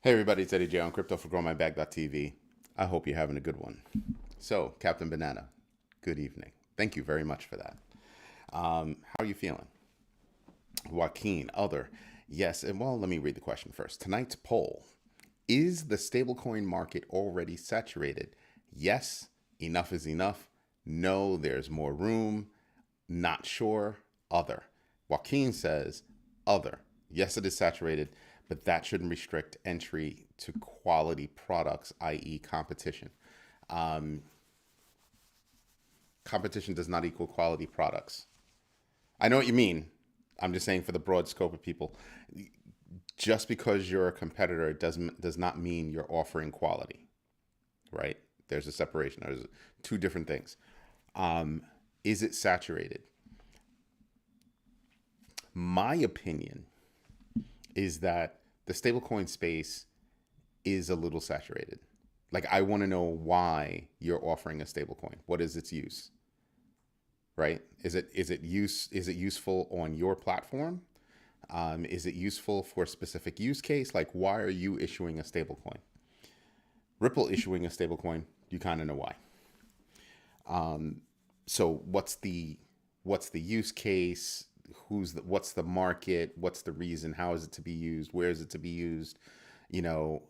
Hey everybody, it's Eddie J on crypto4growmybag.tv. I hope you're having a good one. So, Captain Banana, good evening. Thank you very much for that. How are you feeling? Joaquin, other. Yes, and well, let me read the question first. Tonight's poll: is the stablecoin market already saturated? Yes, enough is enough. No, there's more room. Not sure. Other. Joaquin says other. Yes, it is saturated, but that shouldn't restrict entry to quality products, i.e., competition. Um, Competition does not equal quality products. I know what you mean. I'm just saying for the broad scope of people. Just because you're a competitor does not mean you're offering quality, right? There's a separation. There's two different things. Um, is it saturated? My opinion is that the stablecoin space is a little saturated. Like, I want to know why you're offering a stablecoin. What is its use? Right? Is it useful on your platform? Is it useful for a specific use case? Like, why are you issuing a stablecoin? Ripple issuing a stablecoin, you kind of know why. So what's the use case? What's the market? What's the reason? How is it to be used? Where is it to be used? You know,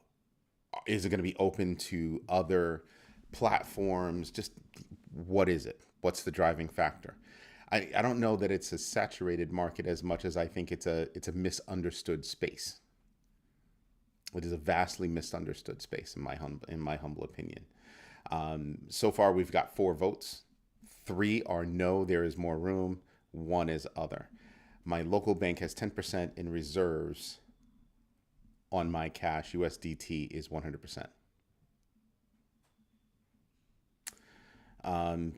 is it going to be open to other platforms? Just what is it? What's the driving factor? I don't know that it's a saturated market as much as I think it's a misunderstood space. It is a vastly misunderstood space in my humble opinion. So far, we've got 4 votes. 3 are no, there is more room. 1 is other. My local bank has 10% in reserves on my cash. USDT is 100%. Um,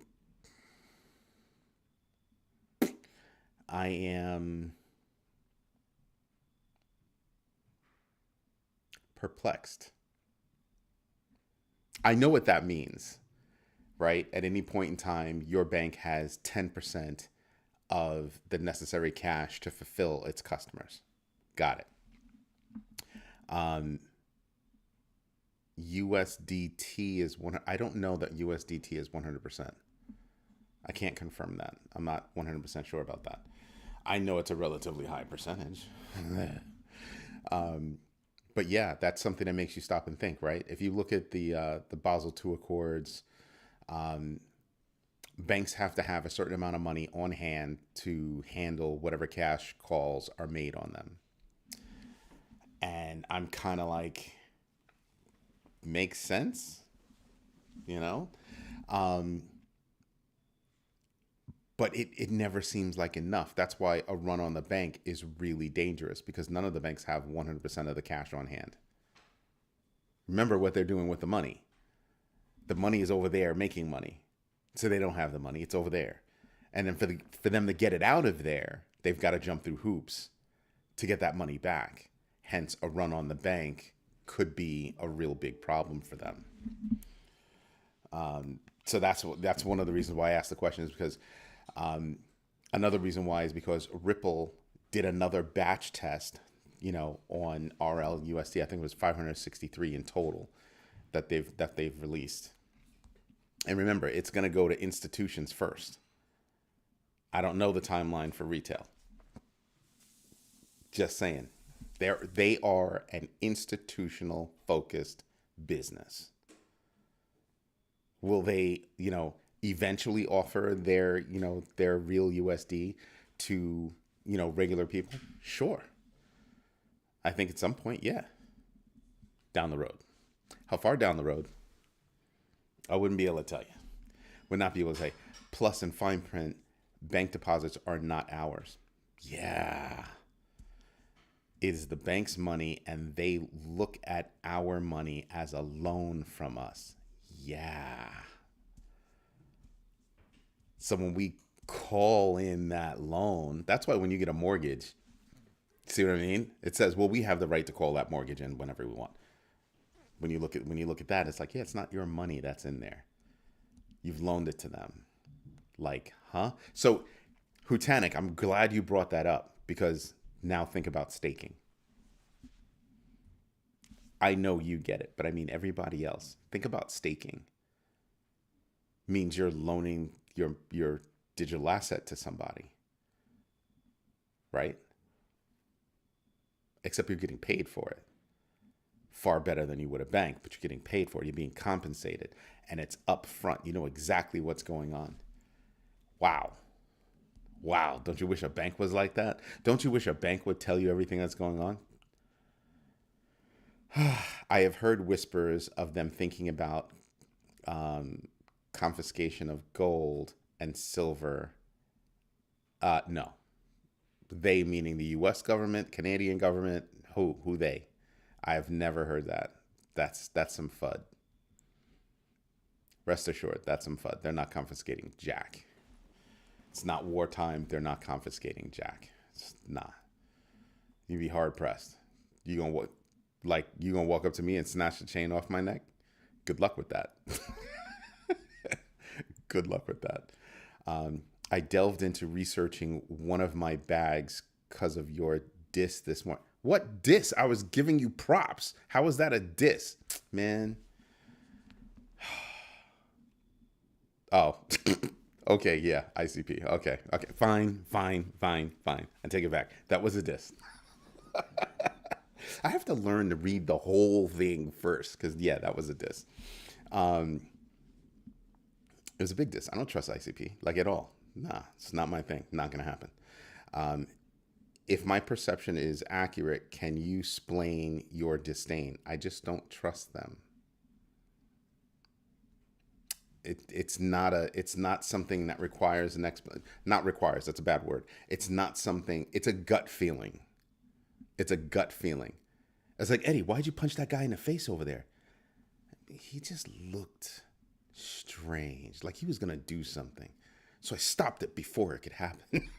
I am perplexed. I know what that means, right? At any point in time, your bank has 10% of the necessary cash to fulfill its customers. Got it. Um, USDT is one. I don't know that USDT is 100%. I can't confirm that. I'm not 100% sure about that. I know it's a relatively high percentage. um, but yeah, that's something that makes you stop and think, right? If you look at the Basel II Accords, um, banks have to have a certain amount of money on hand to handle whatever cash calls are made on them. And I'm kind of like, makes sense, you know? Um, but it never seems like enough. That's why a run on the bank is really dangerous because none of the banks have 100% of the cash on hand. Remember what they're doing with the money. The money is over there making money. So they don't have the money. It's over there. And then for them to get it out of there, they've got to jump through hoops to get that money back. Hence, a run on the bank could be a real big problem for them. So that's one of the reasons why I asked the question is because um, another reason why is because Ripple did another batch test, on RLUSD. I think it was 563 in total that they've released. And remember, it's going to go to institutions first. I don't know the timeline for retail. Just saying. They are an institutional focused business. Will they, eventually offer their real USD to, regular people? Sure. I think at some point, yeah. Down the road. How far down the road? I wouldn't be able to tell you. Would not be able to say. Plus, in fine print, bank deposits are not ours. Yeah. It is the bank's money, and they look at our money as a loan from us. Yeah. So when we call in that loan, that's why when you get a mortgage, see what I mean? It says, well, we have the right to call that mortgage in whenever we want. When you look at that, it's like, yeah, it's not your money that's in there. You've loaned it to them. Like, huh? So, Hutanik, I'm glad you brought that up because now think about staking. I know you get it, but I mean everybody else. Think about staking. Means you're loaning your digital asset to somebody, right? Except you're getting paid for it. Far better than you would a bank, but you're getting paid for it. You're being compensated, and it's upfront. You know exactly what's going on. Wow. Wow. Don't you wish a bank was like that? Don't you wish a bank would tell you everything that's going on? I have heard whispers of them thinking about um, confiscation of gold and silver. No, they meaning the U.S. government, Canadian government. Who they? I have never heard that. That's some FUD. Rest assured, that's some FUD. They're not confiscating jack. It's not wartime. They're not confiscating jack. It's not. You'd be hard pressed. You gonna what? Like you gonna walk up to me and snatch the chain off my neck? Good luck with that. Good luck with that. I delved into researching one of my bags because of your diss this morning. What diss? I was giving you props. How was that a diss, man? Oh, okay, yeah, ICP. Okay, fine. I take it back. That was a diss. I have to learn to read the whole thing first because, yeah, that was a diss. It was a big diss. I don't trust ICP, like at all. Nah, it's not my thing. Not going to happen. If my perception is accurate, can you explain your disdain? I just don't trust them. It's not something that requires an explanation. Not requires, that's a bad word. It's not something, it's a gut feeling. It's a gut feeling. It's like, Eddie, why'd you punch that guy in the face over there? He just looked strange, like he was gonna do something. So I stopped it before it could happen.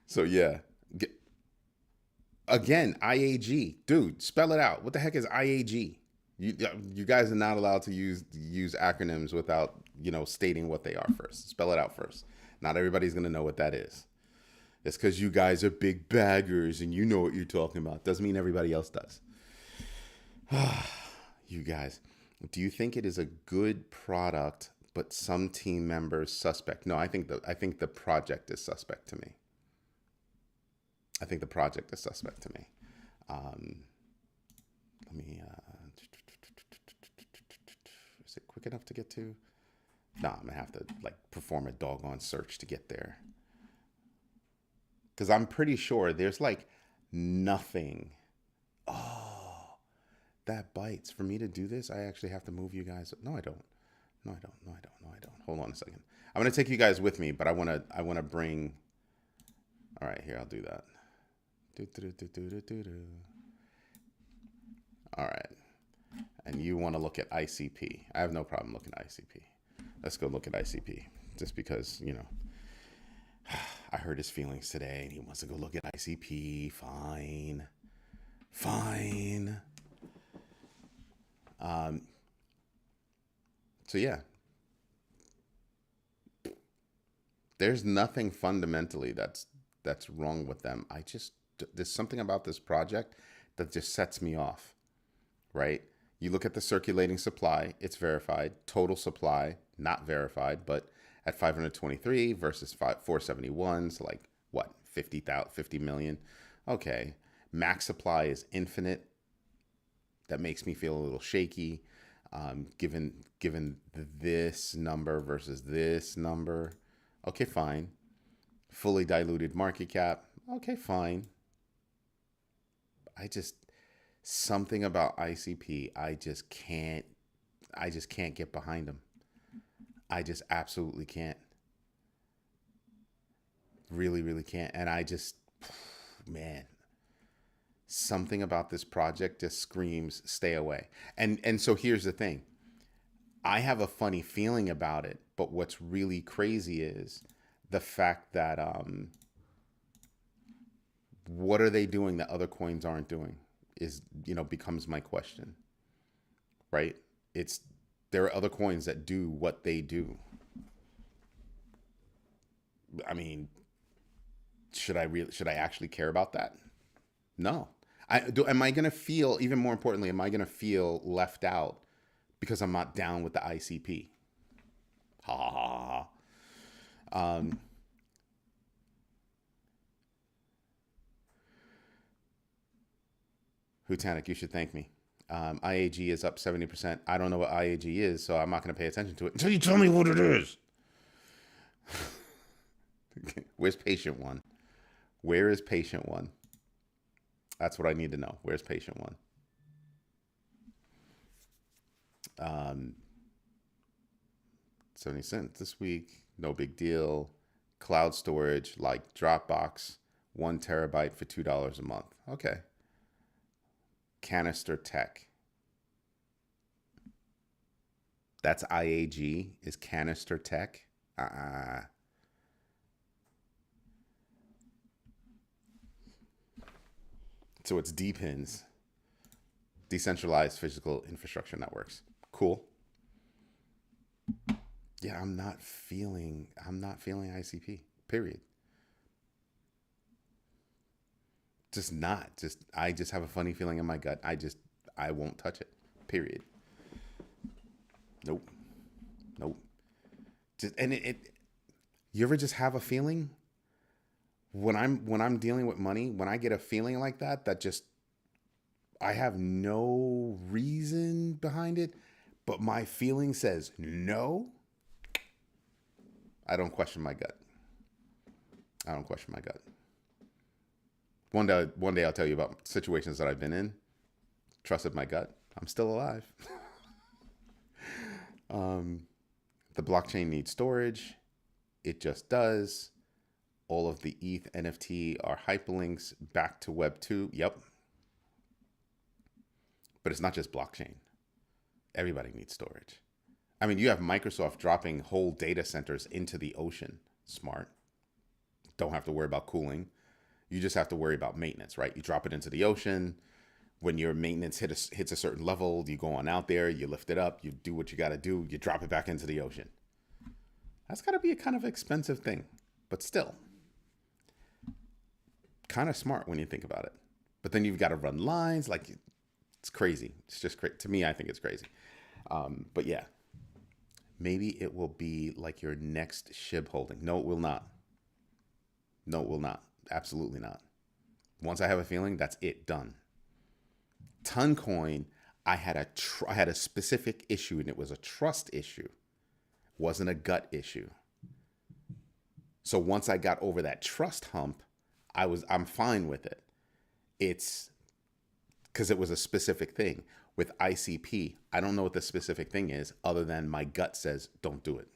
So yeah. Again, IAG. Dude, spell it out. What the heck is IAG? You guys are not allowed to use acronyms without, stating what they are first. Spell it out first. Not everybody's going to know what that is. It's because you guys are big baggers and you know what you're talking about. Doesn't mean everybody else does. You guys, do you think it is a good product, but some team members suspect? No, I think the project is suspect to me. I think the project is suspect to me. Let me. Is it quick enough to get to? No, I'm gonna have to perform a doggone search to get there. Because I'm pretty sure there's nothing. Oh, that bites. For me to do this, I actually have to move you guys. No, I don't. No, I don't. No, I don't. No, I don't. Hold on a second. I'm gonna take you guys with me, but I wanna bring. All right, here I'll do that. All right. And you want to look at ICP. I have no problem looking at ICP. Let's go look at ICP. Just because, I hurt his feelings today and he wants to go look at ICP. Fine. So yeah. There's nothing fundamentally that's wrong with them. There's something about this project that just sets me off, right? You look at the circulating supply, it's verified. Total supply, not verified, but at 523 versus 471, so what, 50 million? Okay. Max supply is infinite. That makes me feel a little shaky. Given this number versus this number, okay, fine. Fully diluted market cap, okay, fine. Something about ICP, I just can't get behind them. I just absolutely can't. Really, really can't. And man, something about this project just screams stay away. And so here's the thing. I have a funny feeling about it, but what's really crazy is the fact that what are they doing that other coins aren't doing is, becomes my question, right? There are other coins that do what they do. I mean, should I actually care about that? No. Am I going to feel, even more importantly, am I going to feel left out because I'm not down with the ICP? Ha ha ha ha. Hutanic, you should thank me. IAG is up 70%. I don't know what IAG is, so I'm not going to pay attention to it until you tell me what it is. Where's patient one? Where is patient one? That's what I need to know. Where's patient one? 70 cents this week. No big deal. Cloud storage like Dropbox, 1 terabyte for $2 a month. Okay. Canister Tech. That's IAG, is Canister Tech. So it's DPINs, decentralized physical infrastructure networks. Cool. Yeah, I'm not feeling ICP. Period. Just not. I just have a funny feeling in my gut. I won't touch it. Period. Nope. Just and it you ever just have a feeling when I'm dealing with money, when I get a feeling like that just I have no reason behind it, but my feeling says no. I don't question my gut. One day I'll tell you about situations that I've been in. Trusted my gut. I'm still alive. The blockchain needs storage. It just does. All of the ETH NFT are hyperlinks back to Web 2. Yep. But it's not just blockchain. Everybody needs storage. I mean, you have Microsoft dropping whole data centers into the ocean. Smart. Don't have to worry about cooling. You just have to worry about maintenance, right? You drop it into the ocean. When your maintenance hits a certain level, you go on out there, you lift it up, you do what you got to do, you drop it back into the ocean. That's got to be a kind of expensive thing, but still kind of smart when you think about it. But then you've got to run lines, like it's crazy. It's just crazy. To me, I think it's crazy. But yeah, maybe it will be like your next SHIB holding. No, it will not. No, it will not. Absolutely not. Once I have a feeling, that's it. Done. Toncoin, I had a specific issue, and it was a trust issue. It wasn't a gut issue. So once I got over that trust hump, I'm fine with it. It's because it was a specific thing. With ICP, I don't know what the specific thing is other than my gut says don't do it.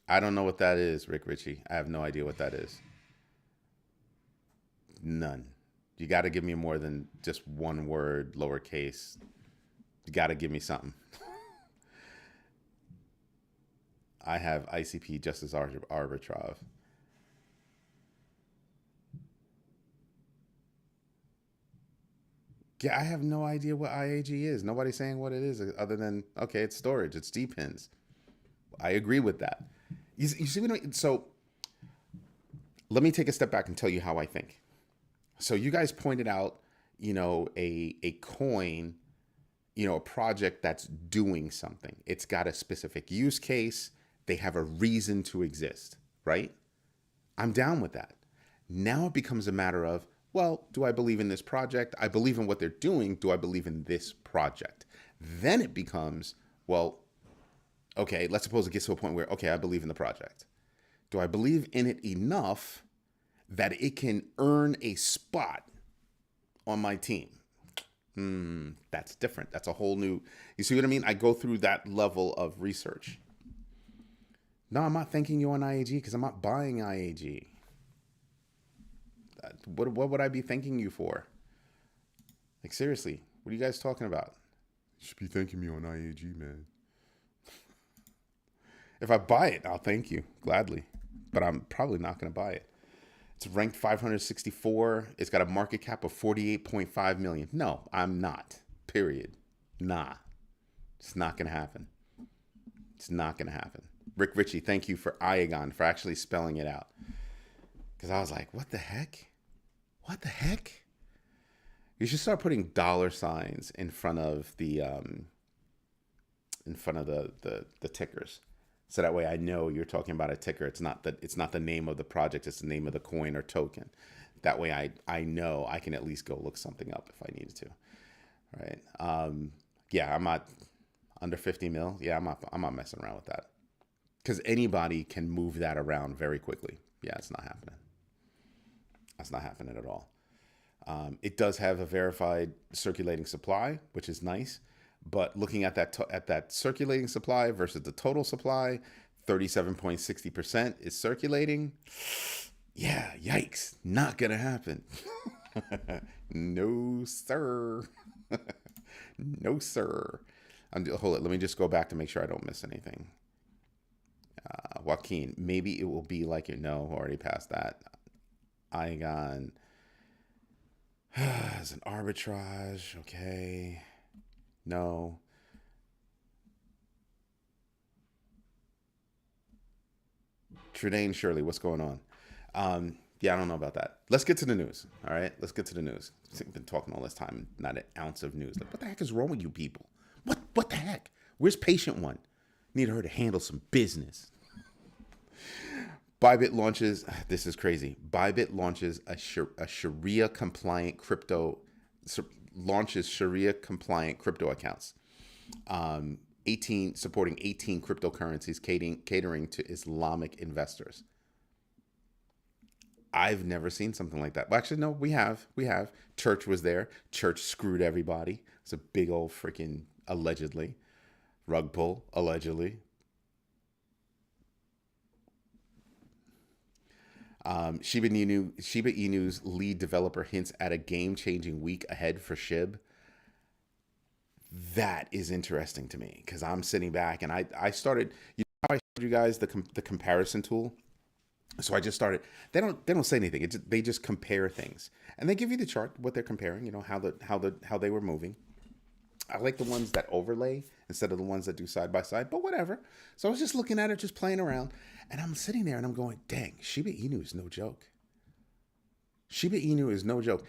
I don't know what that is, Rick Ritchie. I have no idea what that is. None. You got to give me more than just one word, lowercase. You got to give me something. I have ICP just as arbitrage. Yeah, I have no idea what IAG is. Nobody's saying what it is other than, okay, it's storage. It's DPINs. I agree with that. You see what I mean? So let me take a step back and tell you how I think. So you guys pointed out, a coin, a project that's doing something. It's got a specific use case. They have a reason to exist, right? I'm down with that. Now it becomes a matter of, well, do I believe in this project? I believe in what they're doing. Do I believe in this project? Then it becomes, well, okay, let's suppose it gets to a point where, okay, I believe in the project. Do I believe in it enough that it can earn a spot on my team? That's different. That's a whole new, you see what I mean? I go through that level of research. No, I'm not thanking you on IAG because I'm not buying IAG. What would I be thanking you for? Like, seriously, what are you guys talking about? You should be thanking me on IAG, man. If I buy it, I'll thank you gladly, but I'm probably not going to buy it. It's ranked 564. It's got a market cap of 48.5 million. No, I'm not. Period. Nah. It's not going to happen. It's not going to happen. Rick Ritchie, thank you for Iagon, for actually spelling it out. Because I was like, what the heck? What the heck? You should start putting dollar signs in front of the tickers. So that way I know you're talking about a ticker. It's not the name of the project, it's the name of the coin or token. That way I know I can at least go look something up if I needed to. Right. Yeah, I'm not under 50 mil. Yeah, I'm not messing around with that. Because anybody can move that around very quickly. Yeah, it's not happening. That's not happening at all. It does have a verified circulating supply, which is nice. But looking at that circulating supply versus the total supply, 37.60% is circulating. Yeah, yikes, not gonna happen. No, sir. No, sir. Hold it. Let me just go back to make sure I don't miss anything. Joaquin, maybe it will be like you know, already past that. Igon as an arbitrage. Okay. No. Trudane Shirley, what's going on? Yeah, I don't know about that. Let's get to the news. All right, let's get to the news. I've been talking all this time, not an ounce of news. Like, what the heck is wrong with you people? What the heck? Where's patient one? Need her to handle some business. Bybit launches. This is crazy. Bybit launches a Sharia compliant crypto. Launches Sharia compliant crypto accounts. 18 supporting 18 cryptocurrencies catering to Islamic investors. I've never seen something like that. Well, actually, no, we have. Church was there. Church screwed everybody. It's a big old freaking allegedly rug pull. Allegedly. Shiba Inu's lead developer hints at a game-changing week ahead for SHIB. That is interesting to me because I'm sitting back and I started. You know how I showed you guys the comparison tool. So I just started. They don't say anything. They just compare things and they give you the chart what they're comparing. You know how they were moving. I like the ones that overlay instead of the ones that do side by side. But whatever. So I was just looking at it, just playing around, and I'm sitting there and I'm going, "Dang, Shiba Inu is no joke. Shiba Inu is no joke."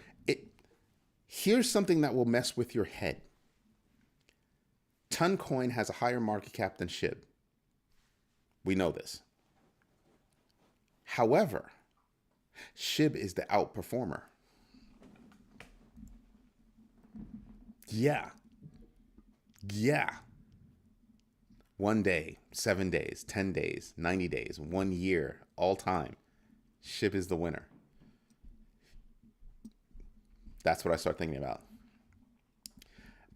Here's something that will mess with your head. Toncoin has a higher market cap than SHIB. We know this. However, SHIB is the outperformer. Yeah. Yeah. 1 day, 7 days, 10 days, 90 days, 1 year, all time. SHIB is the winner. That's what I start thinking about.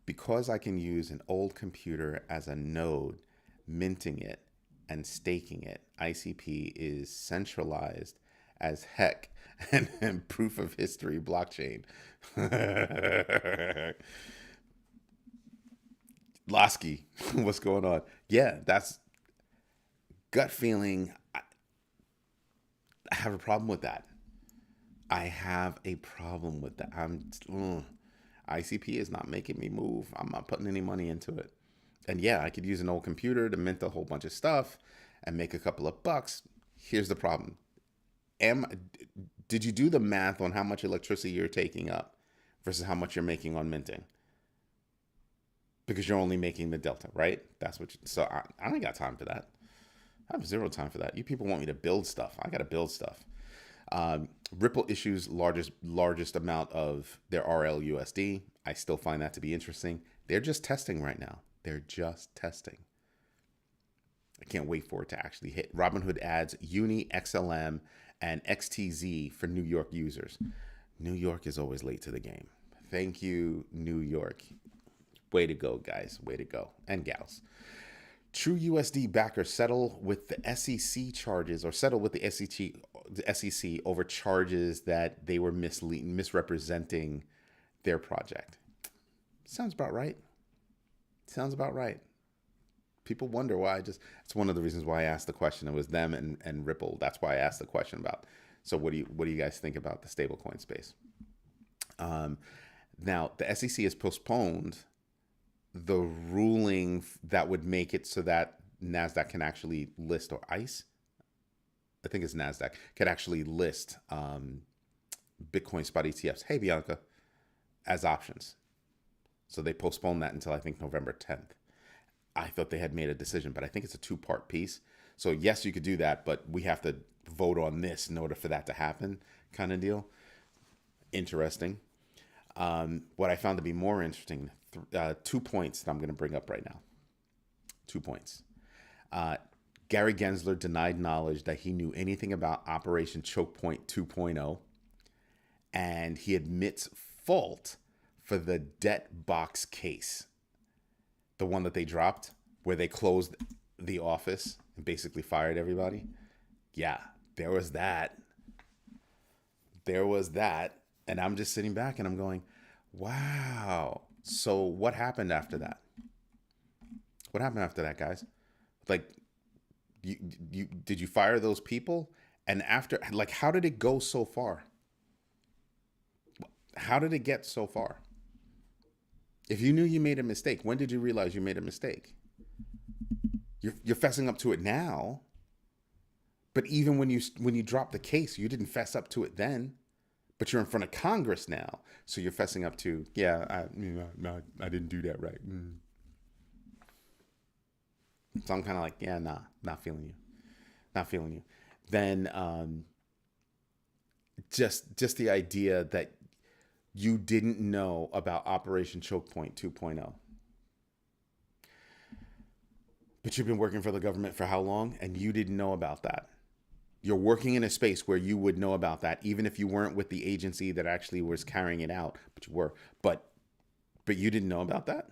Because I can use an old computer as a node, minting it and staking it, ICP is centralized as heck and proof of history blockchain. Lasky, what's going on? Yeah, that's gut feeling. I have a problem with that. I have a problem with that. ICP is not making me move. I'm not putting any money into it. And yeah, I could use an old computer to mint a whole bunch of stuff and make a couple of bucks. Here's the problem. Did you do the math on how much electricity you're taking up versus how much you're making on minting? Because you're only making the delta, right? That's what. So I don't got time for that. I have zero time for that. You people want me to build stuff. I got to build stuff. Ripple issues largest amount of their RLUSD. I still find that to be interesting. They're just testing right now. They're just testing. I can't wait for it to actually hit. Robinhood adds Uni, XLM, and XTZ for New York users. New York is always late to the game. Thank you, New York. Way to go, guys. Way to go. And gals. True USD backers settle with the SEC charges, or settle with the SEC over charges that they were misrepresenting their project. Sounds about right. Sounds about right. People wonder why it's one of the reasons why I asked the question. It was them and Ripple. That's why I asked the question about. So what do you guys think about the stablecoin space? Now the SEC has postponed the ruling that would make it so that NASDAQ can actually list, or ICE. I think it's NASDAQ, could actually list Bitcoin spot ETFs. Hey, Bianca, as options. So they postponed that until I think November 10th. I thought they had made a decision, but I think it's a two-part piece. So yes, you could do that, but we have to vote on this in order for that to happen, kind of deal. Interesting. What I found to be more interesting, 2 points that I'm going to bring up right now. 2 points. Gary Gensler denied knowledge that he knew anything about Operation Choke Point 2.0, and he admits fault for the debt box case, the one that they dropped where they closed the office and basically fired everybody. Yeah, there was that. There was that. And I'm just sitting back and I'm going, wow. So what happened after that? What happened after that, guys? Like, you did you fire those people? And after, like, how did it go so far? How did it get so far? If you knew you made a mistake, when did you realize you made a mistake? You're fessing up to it now. But even when you dropped the case, you didn't fess up to it then. But you're in front of Congress now, so you're fessing up to, yeah, I didn't do that right. So I'm kind of like, yeah, nah, not feeling you, not feeling you. Then just the idea that you didn't know about Operation Choke Point 2.0. But you've been working for the government for how long? And you didn't know about that. You're working in a space where you would know about that, even if you weren't with the agency that actually was carrying it out, but you were. But you didn't know about that?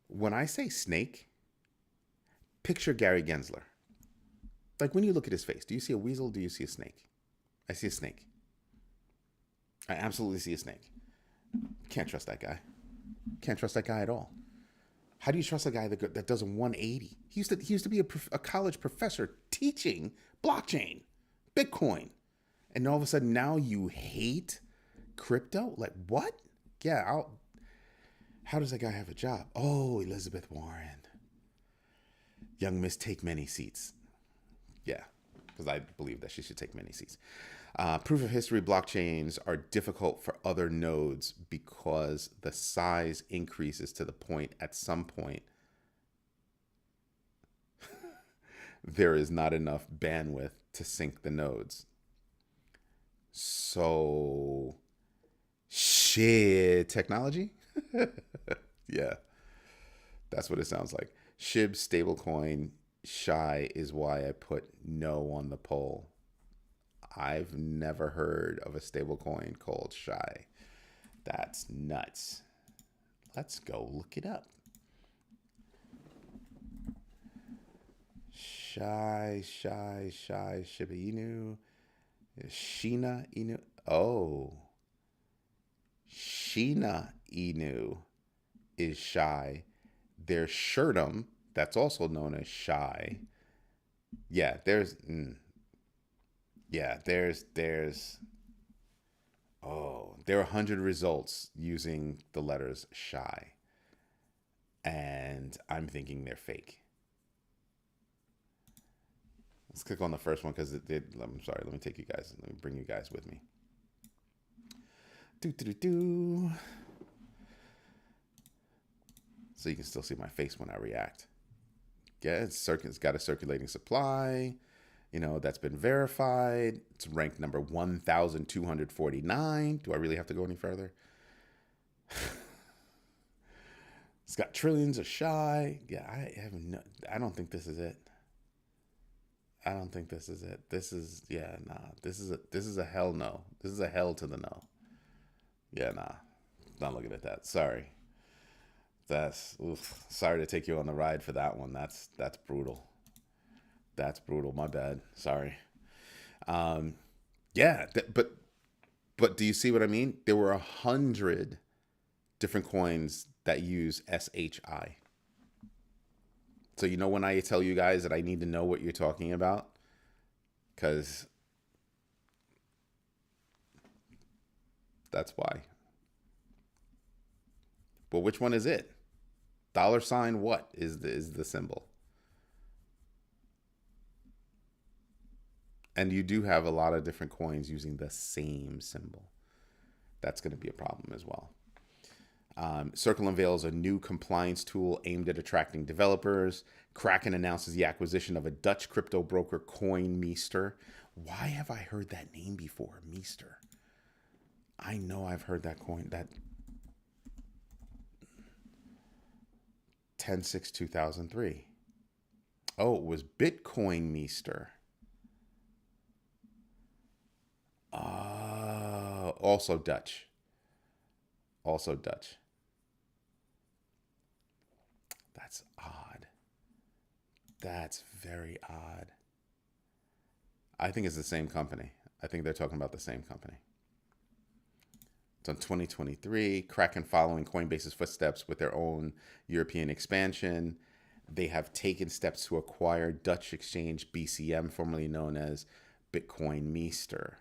When I say snake, picture Gary Gensler. Like, when you look at his face, do you see a weasel? Do you see a snake? I see a snake. I absolutely see a snake. Can't trust that guy. Can't trust that guy at all. How do you trust a guy that does a 180? He used to be a college professor teaching blockchain, Bitcoin. And all of a sudden now you hate crypto? Like, what? Yeah, how does that guy have a job? Oh, Elizabeth Warren. Young Miss take many seats. Yeah, because I believe that she should take many seats. Proof of history blockchains are difficult for other nodes because the size increases to the point at some point there is not enough bandwidth to sync the nodes. So, shit, technology? Yeah, that's what it sounds like. SHIB stablecoin shy is why I put no on the poll. I've never heard of a stablecoin called shy. That's nuts. Let's go look it up. Shy, Shiba Inu. Shina Inu. Oh. Shina Inu is shy. There's Shirtum, that's also known as shy. Yeah, there's there are 100 results using the letters shy. And I'm thinking they're fake. Let's click on the first one because I'm sorry, let me bring you guys with me. So you can still see my face when I react. Yeah, it's got a circulating supply. That's been verified. It's ranked number 1,249. Do I really have to go any further? It's got trillions of shy. Yeah, I don't think this is it. I don't think this is it. This is This is a hell no. This is a hell to the no. Yeah, nah. Not looking at that. Sorry. Sorry to take you on the ride for that one. That's brutal. That's brutal. My bad. Sorry. Yeah, but do you see what I mean? There were 100 different coins that use SHI. So when I tell you guys that I need to know what you're talking about, because that's why. But which one is it? Dollar sign what is the symbol? And you do have a lot of different coins using the same symbol. That's going to be a problem as well. Circle unveils a new compliance tool aimed at attracting developers. Kraken announces the acquisition of a Dutch crypto broker, CoinMeester. Why have I heard that name before? Meester. I know I've heard that coin. That 10/6/2003. Oh, it was Bitcoin Meester. Also Dutch. Also Dutch. That's odd. That's very odd. I think it's the same company. I think they're talking about the same company. It's on 2023. Kraken following Coinbase's footsteps with their own European expansion. They have taken steps to acquire Dutch exchange BCM, formerly known as Bitcoin Meester.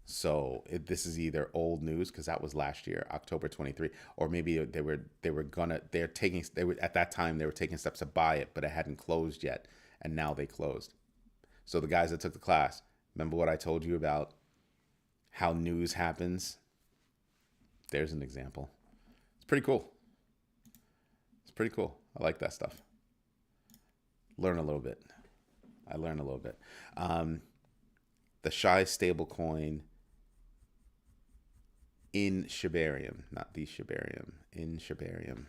So this is either old news because that was last year, October 23, or maybe they were at that time they were taking steps to buy it, but it hadn't closed yet, and now they closed. So the guys that took the class, remember what I told you about how news happens? There's an example. It's pretty cool. It's pretty cool. I like that stuff. Learn a little bit. I learned a little bit. The Shy stablecoin in Shibarium, not the Shibarium, in Shibarium.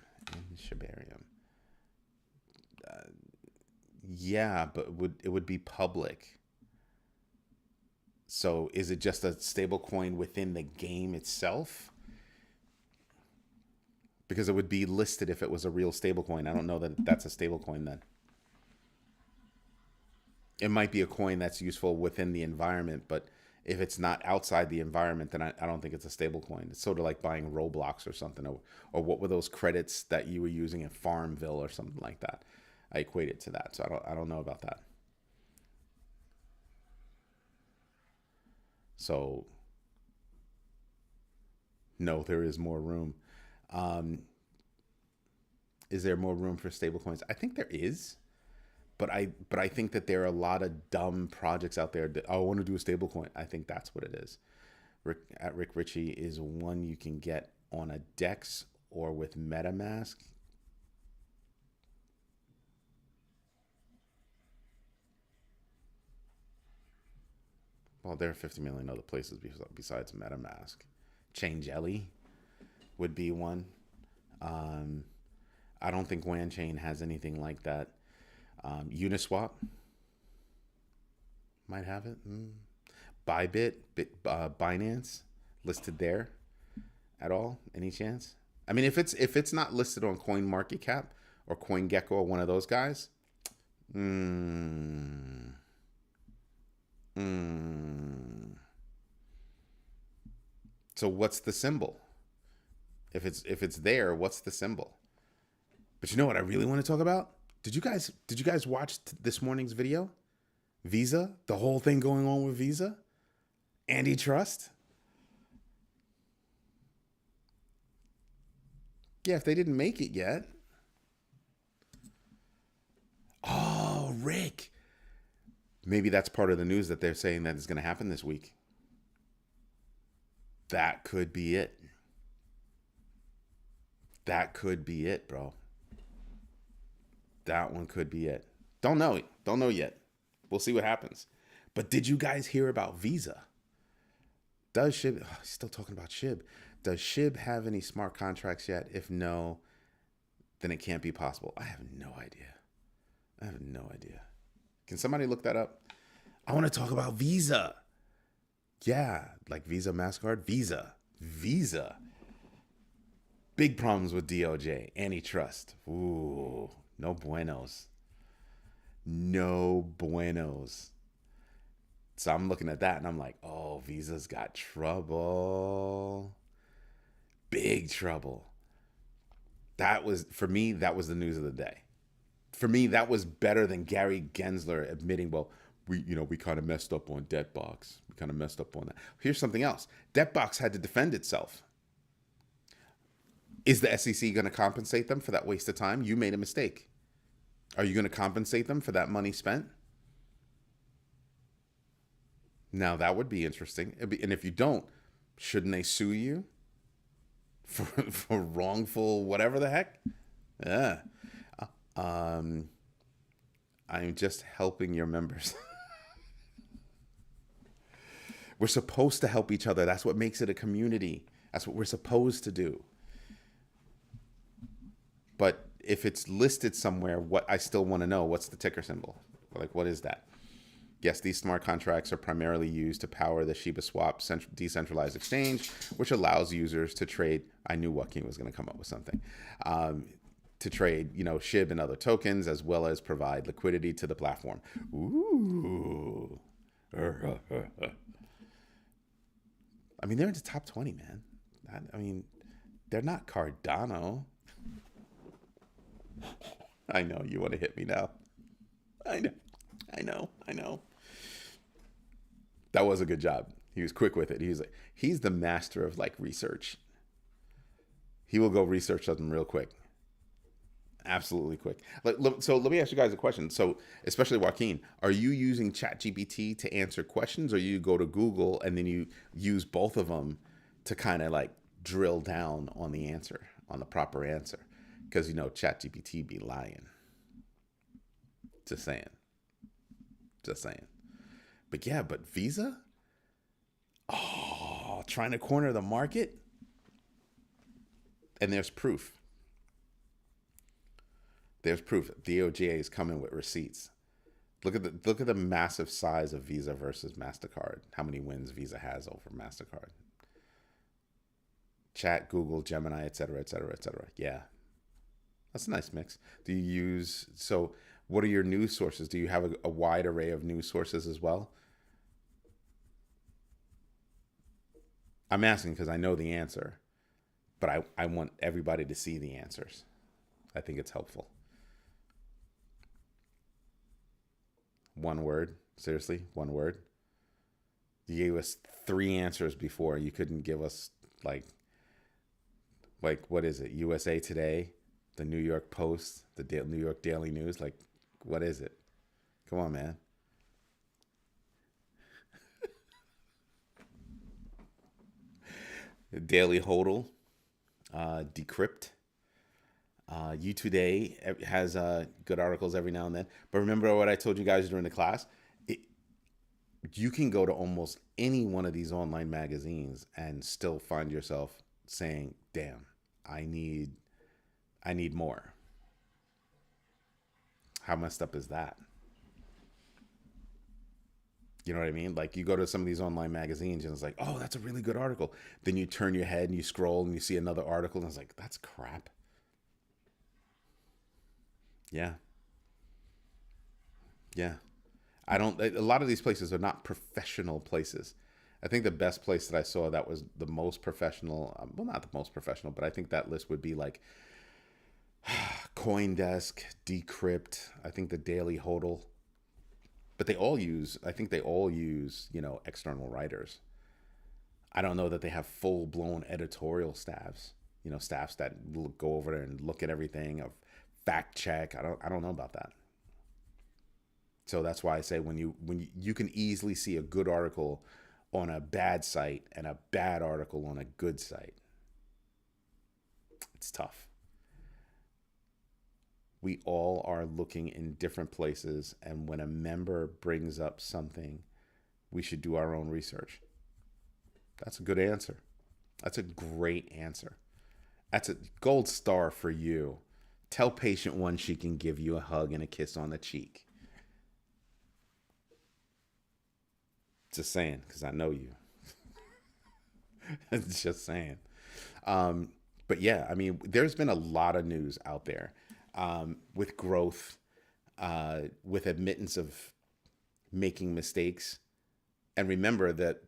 Yeah, but it would be public. So is it just a stablecoin within the game itself? Because it would be listed if it was a real stablecoin. I don't know that that's a stablecoin then. It might be a coin that's useful within the environment, but if it's not outside the environment, then I don't think it's a stable coin. It's sort of like buying Roblox or something, or what were those credits that you were using in Farmville or something like that. I equate it to that, so I don't know about that. So no, there is more room. Is there more room for stable coins? I think there is. But I think that there are a lot of dumb projects out there that, oh, I want to do a stable coin. I think that's what it is. Rick Ritchie is one you can get on a DEX or with MetaMask. Well, there are 50 million other places besides MetaMask. Chain Jelly would be one. I don't think WanChain has anything like that. Uniswap might have it. Bybit, Binance listed there at all? Any chance? I mean, if it's not listed on CoinMarketCap or CoinGecko or one of those guys, So what's the symbol? If it's there, what's the symbol? But you know what I really want to talk about? Did you guys watch this morning's video? Visa, the whole thing going on with Visa, antitrust. Yeah, if they didn't make it yet. Oh, Rick. Maybe that's part of the news that they're saying that is going to happen this week. That could be it. That could be it, bro. That one could be it. Don't know. Don't know yet. We'll see what happens. But did you guys hear about Visa? Does SHIB, still talking about SHIB. Does SHIB have any smart contracts yet? If no, then it can't be possible. I have no idea. Can somebody look that up? I want to talk about Visa. Yeah, like Visa, MasterCard, Visa. Big problems with DOJ, antitrust. Ooh, no buenos. So I'm looking at that and I'm like, oh, Visa's got trouble. Big trouble. That was the news of the day. For me, that was better than Gary Gensler admitting, well, we kind of messed up on Debtbox. We kind of messed up on that. Here's something else. Debtbox had to defend itself. Is the SEC going to compensate them for that waste of time? You made a mistake. Are you going to compensate them for that money spent? Now that would be interesting. And if you don't, shouldn't they sue you for wrongful whatever the heck? Yeah. Um, I'm just helping your members. We're supposed to help each other. That's what makes it a community. That's what we're supposed to do. But if it's listed somewhere, what I still want to know, what's the ticker symbol? Like, what is that? Yes, these smart contracts are primarily used to power the Shiba Swap decentralized exchange, which allows users to trade. I knew Joaquin was going to come up with something. To trade, SHIB and other tokens, as well as provide liquidity to the platform. Ooh. I mean, they're in the top 20, man. I mean, they're not Cardano. I know you want to hit me now. I know. That was a good job. He was quick with it. He's the master of like research. He will go research something real quick. Absolutely quick. So let me ask you guys a question. So especially Joaquin, are you using ChatGPT to answer questions, or you go to Google and then you use both of them to kind of like drill down on the answer, on the proper answer? Because ChatGPT be lying. Just saying. But yeah, but Visa? Oh, trying to corner the market? And there's proof. DOJ is coming with receipts. Look at the massive size of Visa versus MasterCard. How many wins Visa has over MasterCard. Chat, Google, Gemini, et cetera, et cetera, et cetera. Yeah. That's a nice mix. What are your news sources? Do you have a wide array of news sources as well? I'm asking because I know the answer, but I want everybody to see the answers. I think it's helpful. One word. Seriously, one word. You gave us 3 answers before. You couldn't give us like what is it? USA Today, the New York Post, the New York Daily News. Like, what is it? Come on, man. Daily Hodl, Decrypt. You Today has good articles every now and then. But remember what I told you guys during the class? You can go to almost any one of these online magazines and still find yourself saying, damn, I need more. How messed up is that? You know what I mean? Like, you go to some of these online magazines and it's like, oh, that's a really good article. Then you turn your head and you scroll and you see another article and it's like, that's crap. Yeah. A lot of these places are not professional places. I think the best place that I saw that was the most professional, well, not the most professional, but I think that list would be like CoinDesk, Decrypt, I think the Daily Hodl. But I think they all use, external writers. I don't know that they have full blown editorial staffs, staffs that go over there and look at everything, of fact check. I don't know about that. So that's why I say when you can easily see a good article on a bad site and a bad article on a good site. It's tough. We all are looking in different places, and when a member brings up something, we should do our own research. That's a good answer. That's a great answer. That's a gold star for you. Tell patient one she can give you a hug and a kiss on the cheek. Just saying, because I know you. Just saying. But yeah, I mean, there's been a lot of news out there with growth, with admittance of making mistakes. And remember that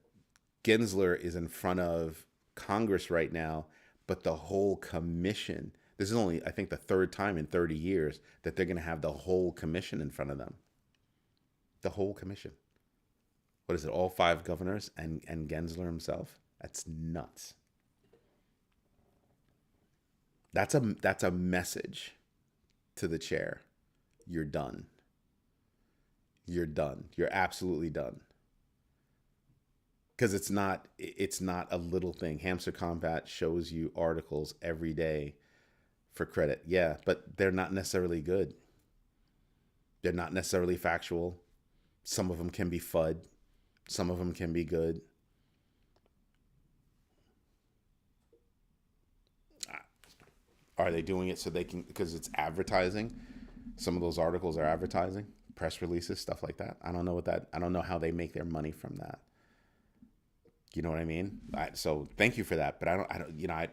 Gensler is in front of Congress right now, but the whole commission, this is only, I think, the 3rd time in 30 years that they're going to have the whole commission in front of them. The whole commission. What is it? All 5 governors and Gensler himself? That's nuts. That's a message to the chair. You're done. You're done. You're absolutely done. Because it's not a little thing. Hamster Combat shows you articles every day for credit. Yeah, but they're not necessarily good. They're not necessarily factual. Some of them can be FUD. Some of them can be good. Are they doing it so they can, because it's advertising? Some of those articles are advertising, press releases, stuff like that. I don't know how they make their money from that. You know what I mean? So thank you for that. But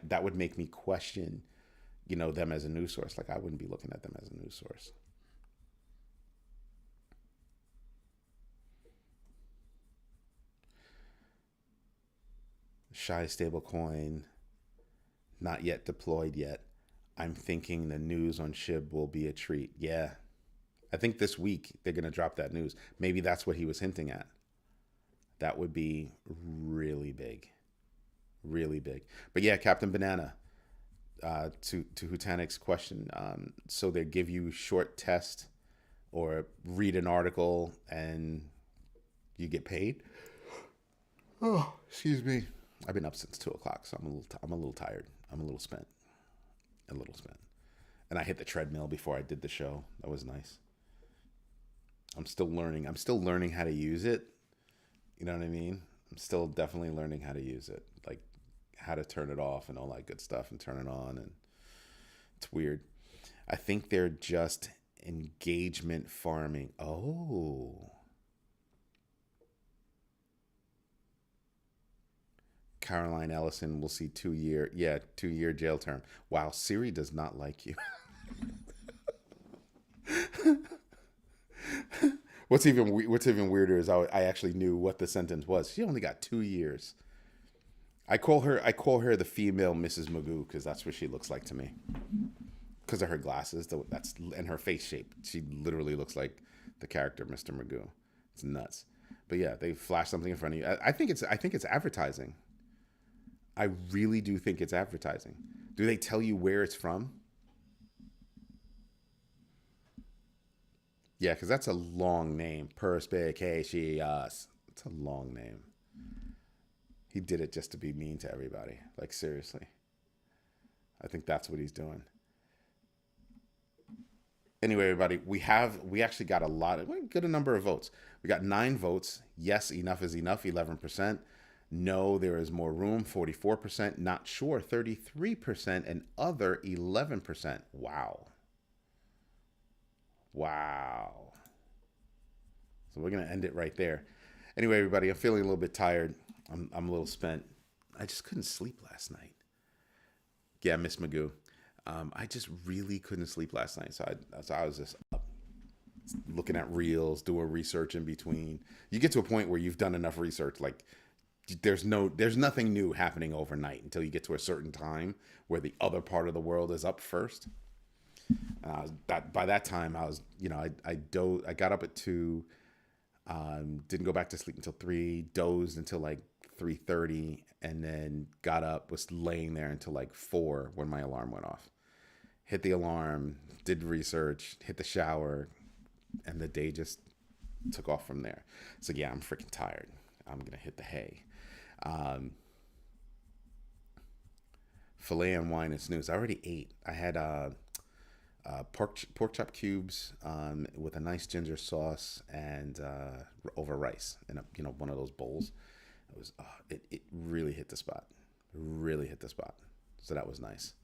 that would make me question, them as a news source. Like I wouldn't be looking at them as a news source. Shy stablecoin, not yet deployed yet. I'm thinking the news on SHIB will be a treat. Yeah. I think this week they're going to drop that news. Maybe that's what he was hinting at. That would be really big. Really big. But yeah, Captain Banana, to Hutanik's question, so they give you short test or read an article and you get paid. Oh, excuse me. I've been up since 2 o'clock, so I'm a little tired. I'm a little spent. A little spent. And I hit the treadmill before I did the show. That was nice. I'm still learning. I'm still learning how to use it. You know what I mean? I'm still definitely learning how to use it. Like how to turn it off and all that good stuff and turn it on. And it's weird. I think they're just engagement farming. Oh. Caroline Ellison will see 2 year jail term. Wow, Siri does not like you. What's even weirder is I actually knew what the sentence was. She only got 2 years. I call her the female Mrs. Magoo because that's what she looks like to me. Because of her glasses, that's and her face shape. She literally looks like the character Mr. Magoo. It's nuts. But yeah, they flash something in front of you. I think it's advertising. I really do think it's advertising. Do they tell you where it's from? Yeah, because that's a long name. Perspicacious. It's a long name. He did it just to be mean to everybody. Like, seriously. I think that's what he's doing. Anyway, everybody, we actually got a good number of votes. We got 9 votes. Yes, enough is enough, 11%. No, there is more room, 44%. Not sure, 33%. And other, 11%. Wow. Wow. So we're going to end it right there. Anyway, everybody, I'm feeling a little bit tired. I'm a little spent. I just couldn't sleep last night. Yeah, Miss Magoo. I just really couldn't sleep last night. So I was just up looking at reels, doing research in between. You get to a point where you've done enough research. Like there's nothing new happening overnight until you get to a certain time where the other part of the world is up first. By that time I was, I got up at 2, didn't go back to sleep until 3, dozed until like 3:30, and then got up, was laying there until like 4 when my alarm went off. Hit the alarm, did research, hit the shower, and the day just took off from there. So yeah, I'm freaking tired. I'm gonna hit the hay. Um, Filet and wine and snooze. I already ate. I had pork chop cubes with a nice ginger sauce and over rice in one of those bowls. It was it really hit the spot, really hit the spot. So that was nice.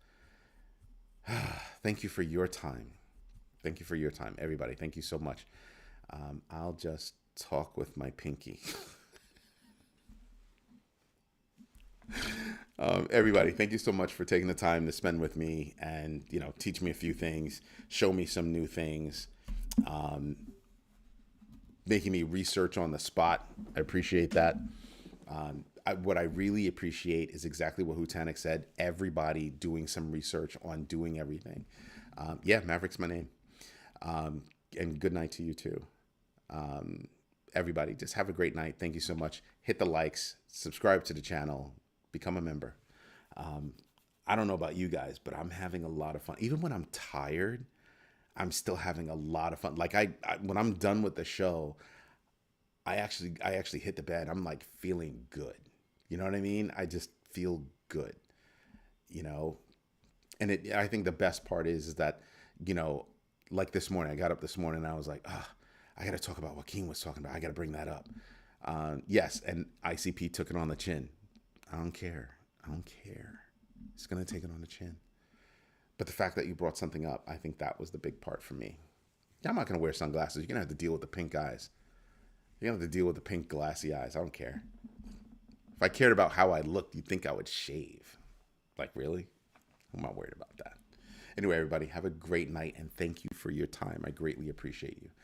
Thank you for your time. Thank you for your time, everybody. Thank you so much. I'll just talk with my pinky. Everybody, thank you so much for taking the time to spend with me and teach me a few things, show me some new things, making me research on the spot. I appreciate that. What I really appreciate is exactly what Hutanik said. Everybody doing some research on doing everything. Yeah, Maverick's my name. And good night to you too. Everybody, just have a great night. Thank you so much. Hit the likes, subscribe to the channel, become a member. I don't know about you guys, but I'm having a lot of fun. Even when I'm tired, I'm still having a lot of fun. Like when I'm done with the show, I actually hit the bed. I'm like feeling good. You know what I mean? I just feel good, you know? And I think the best part is that, you know, like this morning, I got up this morning and I was like, I got to talk about what Joaquin was talking about. I got to bring that up. Yes, and ICP took it on the chin. I don't care. I don't care. It's going to take it on the chin. But the fact that you brought something up, I think that was the big part for me. I'm not going to wear sunglasses. You're going to have to deal with the pink eyes. You're going to have to deal with the pink glassy eyes. I don't care. If I cared about how I looked, you'd think I would shave. Like, really? I'm not worried about that. Anyway, everybody, have a great night and thank you for your time. I greatly appreciate you.